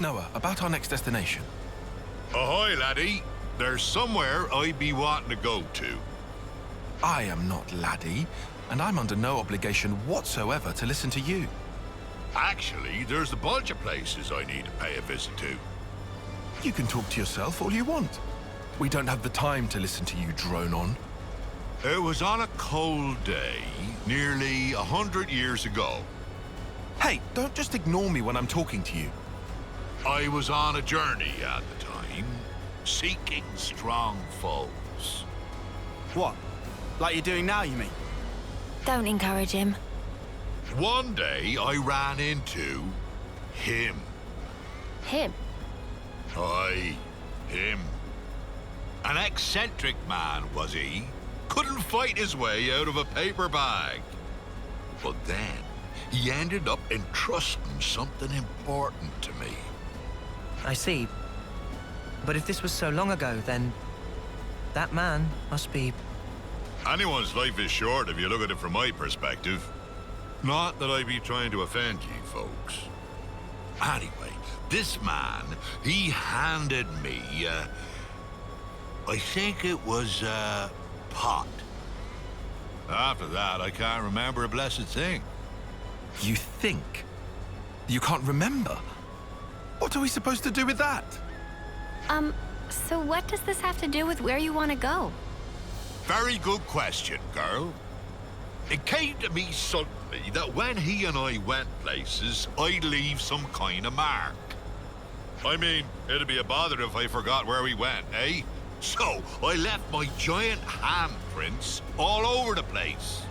Noah, about our next destination. Ahoy, laddie. There's somewhere I be wanting to go to. I am not laddie, and I'm under no obligation whatsoever to listen to you. Actually, there's a bunch of places I need to pay a visit to. You can talk to yourself all you want. We don't have the time to listen to you drone on. It was on a cold day, nearly 100 years ago. Hey, don't just ignore me when I'm talking to you. I was on a journey at the time, seeking strong foes. What? Like you're doing now, you mean? Don't encourage him. One day, I ran into him. Him? Aye, him. An eccentric man, was he? Couldn't fight his way out of a paper bag. But then, he ended up entrusting something important to me. I see. But if this was so long ago, then that man must be... Anyone's life is short if you look at it from my perspective. Not that I be trying to offend you folks. Anyway, this man, he handed me, I think it was a pot. After that, I can't remember a blessed thing. You think? You can't remember? What are we supposed to do with that? So what does this have to do with where you want to go? Very good question, girl. It came to me suddenly that when he and I went places, I'd leave some kind of mark. I mean, it'd be a bother if I forgot where we went, eh? So, I left my giant handprints all over the place.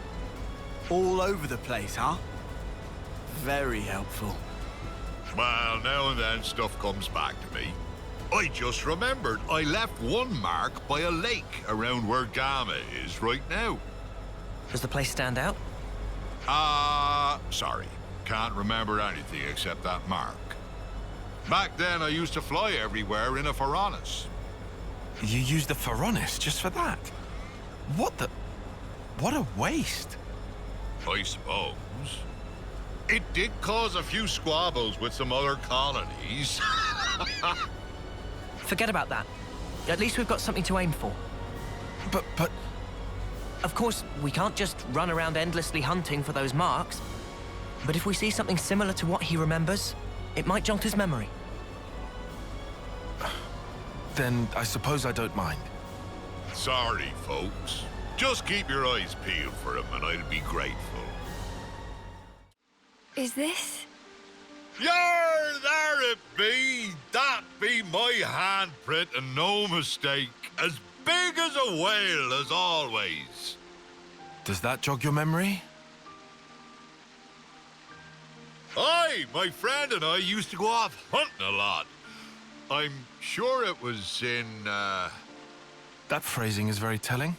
All over the place, huh? Very helpful. Well, now and then stuff comes back to me. I just remembered I left one mark by a lake around where Gamma is right now. Does the place stand out? Sorry. Can't remember anything except that mark. Back then, I used to fly everywhere in a Pharaonis. You used the Pharaonis just for that? What a waste. I suppose. It did cause a few squabbles with some other colonies. Forget about that. At least we've got something to aim for. But... Of course, we can't just run around endlessly hunting for those marks. But if we see something similar to what he remembers, it might jog his memory. Then I suppose I don't mind. Sorry, folks. Just keep your eyes peeled for him and I'll be grateful. Is this? Yar, there it be! That be my handprint and no mistake. As big as a whale as always. Does that jog your memory? Aye, my friend and I used to go off hunting a lot. I'm sure it was in, That phrasing is very telling.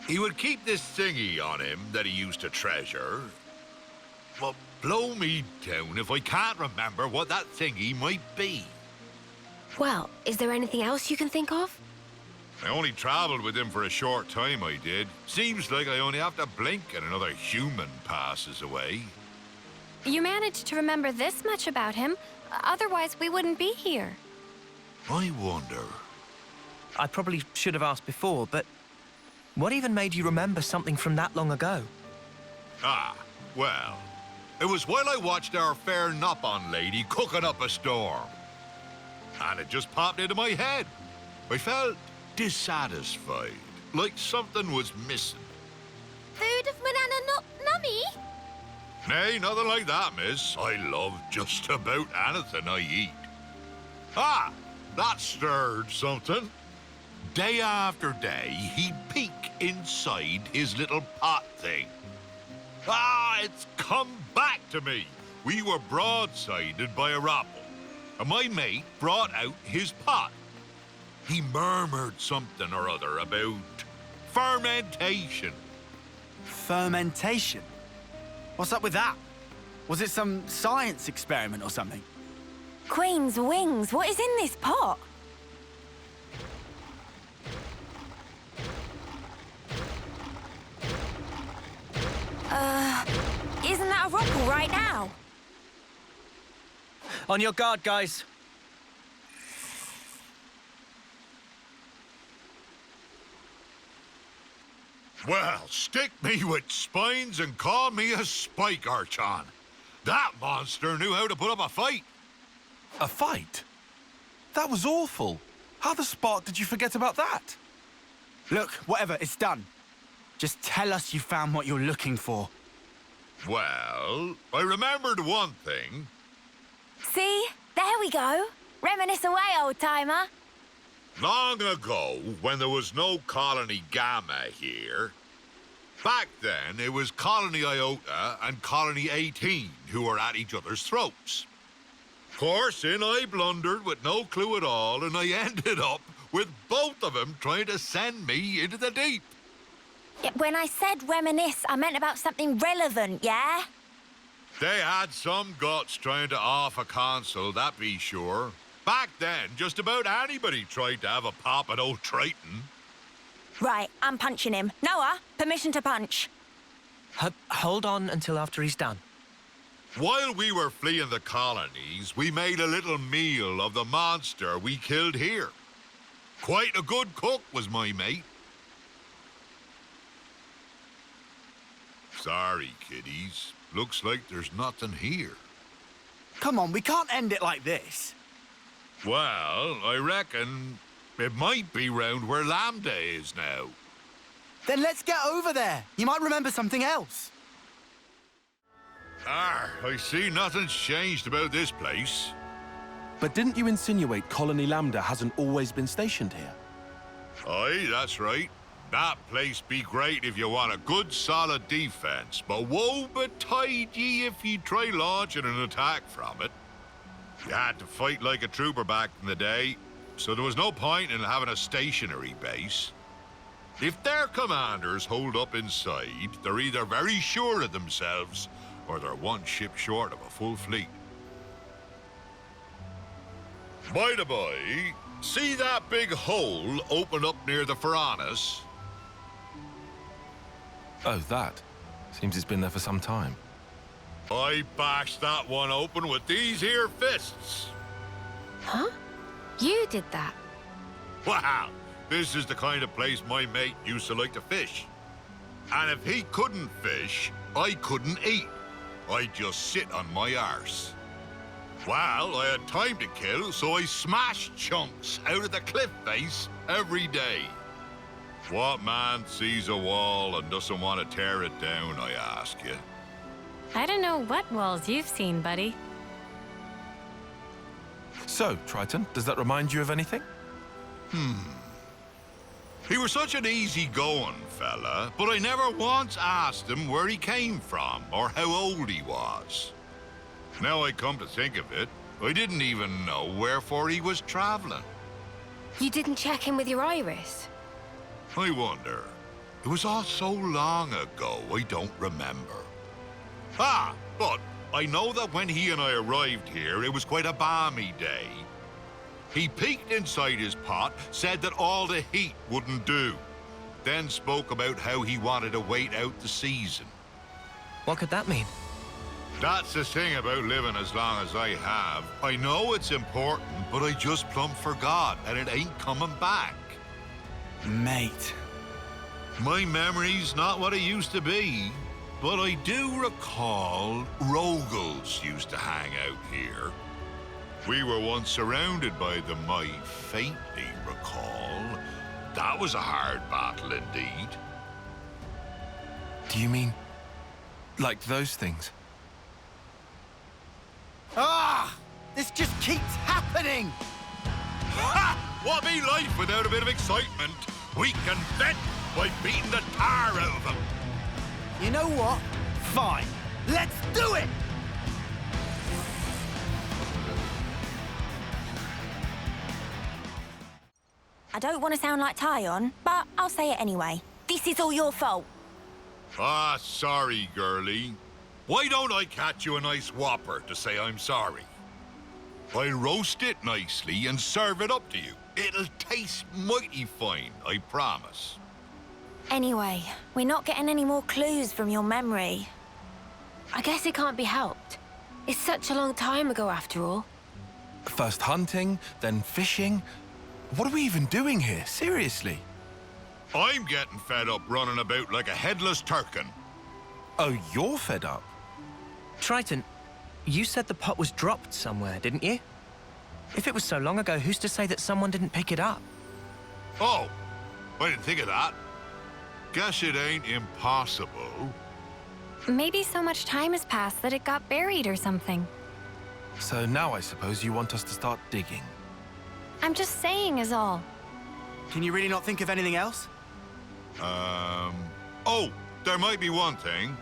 He would keep this thingy on him that he used to treasure. But blow me down if I can't remember what that thingy might be. Well, is there anything else you can think of? I only traveled with him for a short time, I did. Seems like I only have to blink and another human passes away. You managed to remember this much about him, otherwise we wouldn't be here. I wonder. I probably should have asked before, but what even made you remember something from that long ago? Ah, well, it was while I watched our fair Nopon lady cooking up a storm. And it just popped into my head. I felt dissatisfied, like something was missing. Food of Manana Nummy? Nay, nothing like that, miss. I love just about anything I eat. Ah, that stirred something. Day after day, he'd peek inside his little pot thing. Ah, it's come back to me. We were broadsided by a rapple, and my mate brought out his pot. He murmured something or other about fermentation. Fermentation? What's up with that? Was it some science experiment or something? Queen's wings, what is in this pot? Isn't that a rockel right now? On your guard, guys. Well, stick me with spines and call me a spike archon. That monster knew how to put up a fight. A fight? That was awful. How the spark did you forget about that? Look, whatever, it's done. Just tell us you found what you're looking for. Well, I remembered one thing. See? There we go. Reminisce away, old-timer. Long ago, when there was no Colony Gamma here, back then it was Colony Iota and Colony 18 who were at each other's throats. Of course, in I blundered with no clue at all, and I ended up with both of them trying to send me into the deep. When I said reminisce, I meant about something relevant, yeah? They had some guts trying to off a console, that be sure. Back then, just about anybody tried to have a pop at old Triton. Right, I'm punching him. Noah, permission to punch. Hold on until after he's done. While we were fleeing the colonies, we made a little meal of the monster we killed here. Quite a good cook was my mate. Sorry, kiddies. Looks like there's nothing here. Come on, we can't end it like this. Well, I reckon it might be round where Lambda is now. Then let's get over there. You might remember something else. I see nothing's changed about this place. But didn't you insinuate Colony Lambda hasn't always been stationed here? Aye, that's right. That place be great if you want a good solid defense, but woe betide ye if ye try launching an attack from it. You had to fight like a trooper back in the day, so there was no point in having a stationary base. If their commanders hold up inside, they're either very sure of themselves, or they're one ship short of a full fleet. By the by, see that big hole open up near the Faranis? Oh, that. Seems it's been there for some time. I bashed that one open with these here fists. Huh? You did that? Wow, this is the kind of place my mate used to like to fish. And if he couldn't fish, I couldn't eat. I'd just sit on my arse. Well, I had time to kill, so I smashed chunks out of the cliff face every day. What man sees a wall and doesn't want to tear it down, I ask you? I don't know what walls you've seen, buddy. So, Triton, does that remind you of anything? He was such an easy-going fella, but I never once asked him where he came from or how old he was. Now I come to think of it, I didn't even know wherefore he was traveling. You didn't check in with your iris? I wonder. It was all so long ago, I don't remember. Ah, but I know that when he and I arrived here, it was quite a balmy day. He peeked inside his pot, said that all the heat wouldn't do, then spoke about how he wanted to wait out the season. What could that mean? That's the thing about living as long as I have. I know it's important, but I just plumb forgot, and it ain't coming back. Mate. My memory's not what it used to be, but I do recall Rogals used to hang out here. We were once surrounded by them, I faintly recall. That was a hard battle indeed. Do you mean like those things? Ah! This just keeps happening! Ha! What be life without a bit of excitement? We can vent by beating the tar out of them. You know what? Fine. Let's do it! I don't want to sound like Tyon, but I'll say it anyway. This is all your fault. Ah, sorry, girlie. Why don't I catch you a nice whopper to say I'm sorry? I'll roast it nicely and serve it up to you. It'll taste mighty fine, I promise. Anyway, we're not getting any more clues from your memory. I guess it can't be helped. It's such a long time ago, after all. First hunting, then fishing. What are we even doing here? Seriously? I'm getting fed up running about like a headless turkin. Oh, you're fed up? Triton, you said the pot was dropped somewhere, didn't you? If it was so long ago, who's to say that someone didn't pick it up? Oh, I didn't think of that. Guess it ain't impossible. Maybe so much time has passed that it got buried or something. So now I suppose you want us to start digging. I'm just saying is all. Can you really not think of anything else? Oh, there might be one thing.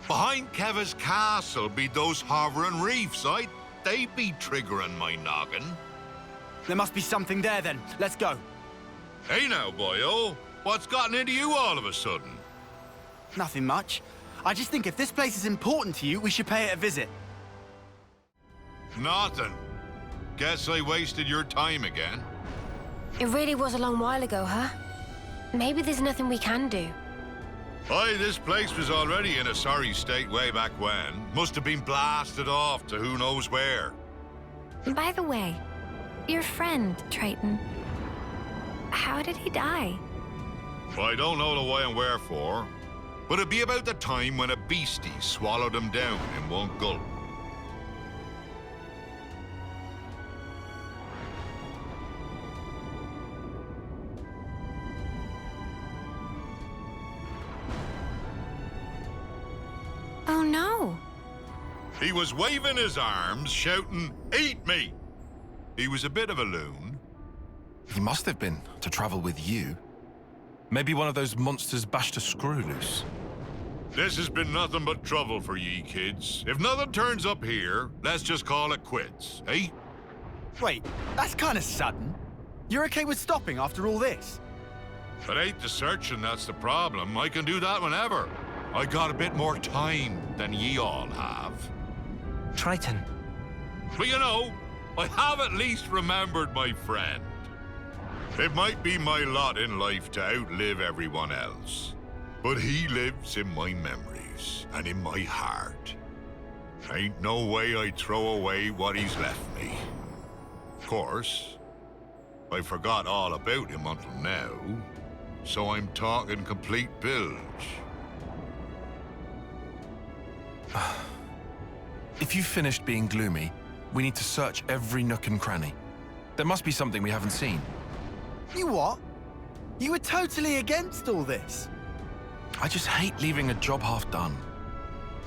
Behind Keva's castle be those hovering reefs. They'd be triggering my noggin. There must be something there then. Let's go. Hey now, boyo. What's gotten into you all of a sudden? Nothing much. I just think if this place is important to you, we should pay it a visit. Nothing. Guess I wasted your time again. It really was a long while ago, huh? Maybe there's nothing we can do. Aye, this place was already in a sorry state way back when. Must have been blasted off to who knows where. By the way, your friend, Triton, how did he die? Well, I don't know the why and wherefore, but it'd be about the time when a beastie swallowed him down in one gulp. Oh no. He was waving his arms, shouting, "Eat me!" He was a bit of a loon. He must have been, to travel with you. Maybe one of those monsters bashed a screw loose. This has been nothing but trouble for ye kids. If nothing turns up here, let's just call it quits, eh? Wait, that's kind of sudden. You're okay with stopping after all this? It ain't the searching that's the problem. I can do that whenever. I got a bit more time than ye all have. Triton, But you know, I have at least remembered my friend. It might be my lot in life to outlive everyone else, but he lives in my memories and in my heart. Ain't no way I'd throw away what he's left me. Of course, I forgot all about him until now, so I'm talking complete bilge. If you've finished being gloomy, we need to search every nook and cranny. There must be something we haven't seen. You what? You were totally against all this. I just hate leaving a job half done.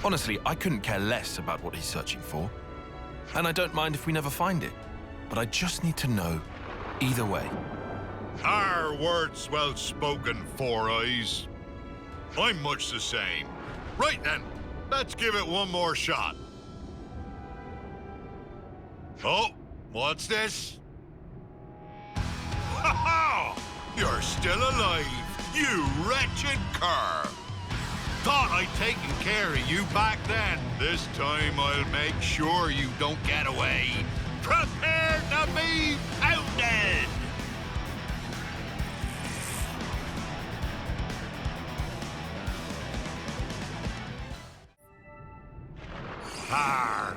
Honestly, I couldn't care less about what he's searching for. And I don't mind if we never find it. But I just need to know either way. Our words well spoken, Four Eyes. I'm much the same. Right then, let's give it one more shot. Oh, what's this? Ha ha! You're still alive, you wretched cur! Thought I'd taken care of you back then. This time I'll make sure you don't get away. Prepare to be pounded!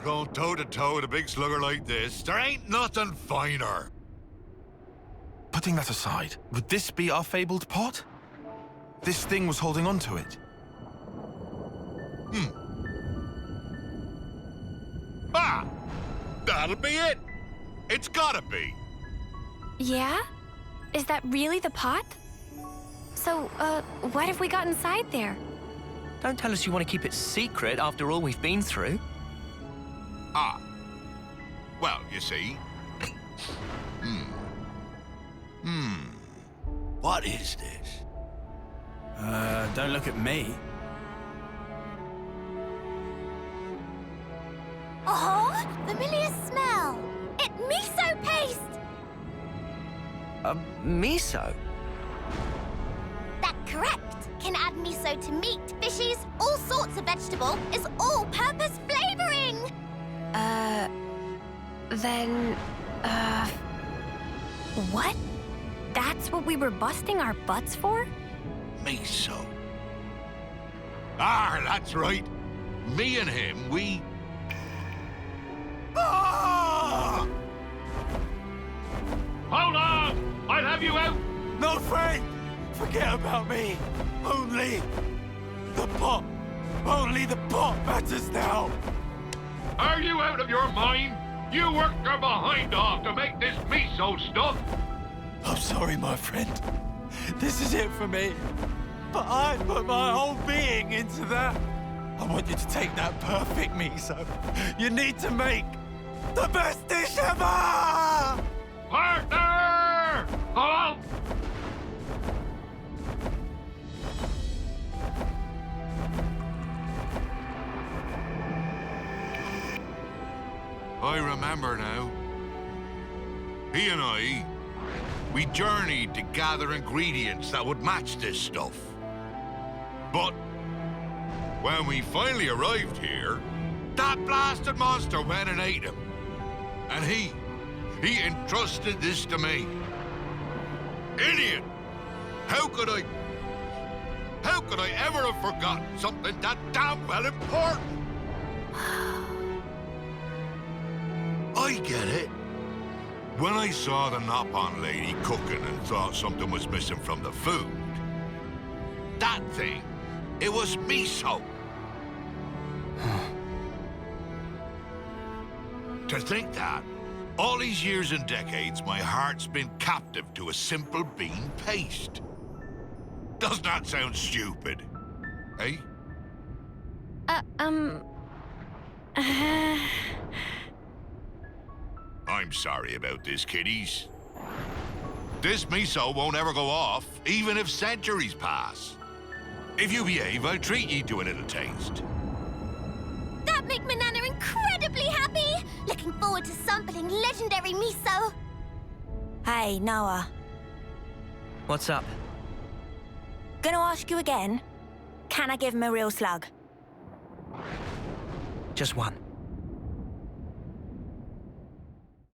Going toe-to-toe with a big slugger like this, there ain't nothing finer. Putting that aside, would this be our fabled pot? This thing was holding on to it. Ah! That'll be it! It's gotta be. Yeah? Is that really the pot? So, what have we got inside there? don't tell us you want to keep it secret after all we've been through. Ah. Well, you see. What is this? Don't look at me. Oh, familiar smell. It's miso paste. Miso? That's correct. Can add miso to meat, fishes, all sorts of vegetable. It's all-purpose flavoring. What? That's what we were busting our butts for? Miso. Ah, that's right. Me and him, we... Ah! Hold on! I'll have you out! No, Frank! Forget about me. Only the pot. Only the pot matters now. Are you out of your mind? You worked your behind off to make this miso stuff. I'm sorry, my friend. This is it for me. But I put my whole being into that. I want you to take that perfect miso. You need to make the best dish ever! Partner! Hello? I remember now. He and I, we journeyed to gather ingredients that would match this stuff. But when we finally arrived here, that blasted monster went and ate him. And he entrusted this to me. Idiot! How could I ever have forgotten something that damn well important? I get it. When I saw the Nopon lady cooking and thought something was missing from the food, that thing, it was miso. To think that, all these years and decades, my heart's been captive to a simple bean paste. Does that sound stupid? Eh? I'm sorry about this, kiddies. This miso won't ever go off, even if centuries pass. If you behave, I'll treat ye to a little taste. That make my Nana incredibly happy! Looking forward to sampling legendary miso. Hey, Noah. What's up? Gonna ask you again. Can I give him a real slug? Just one.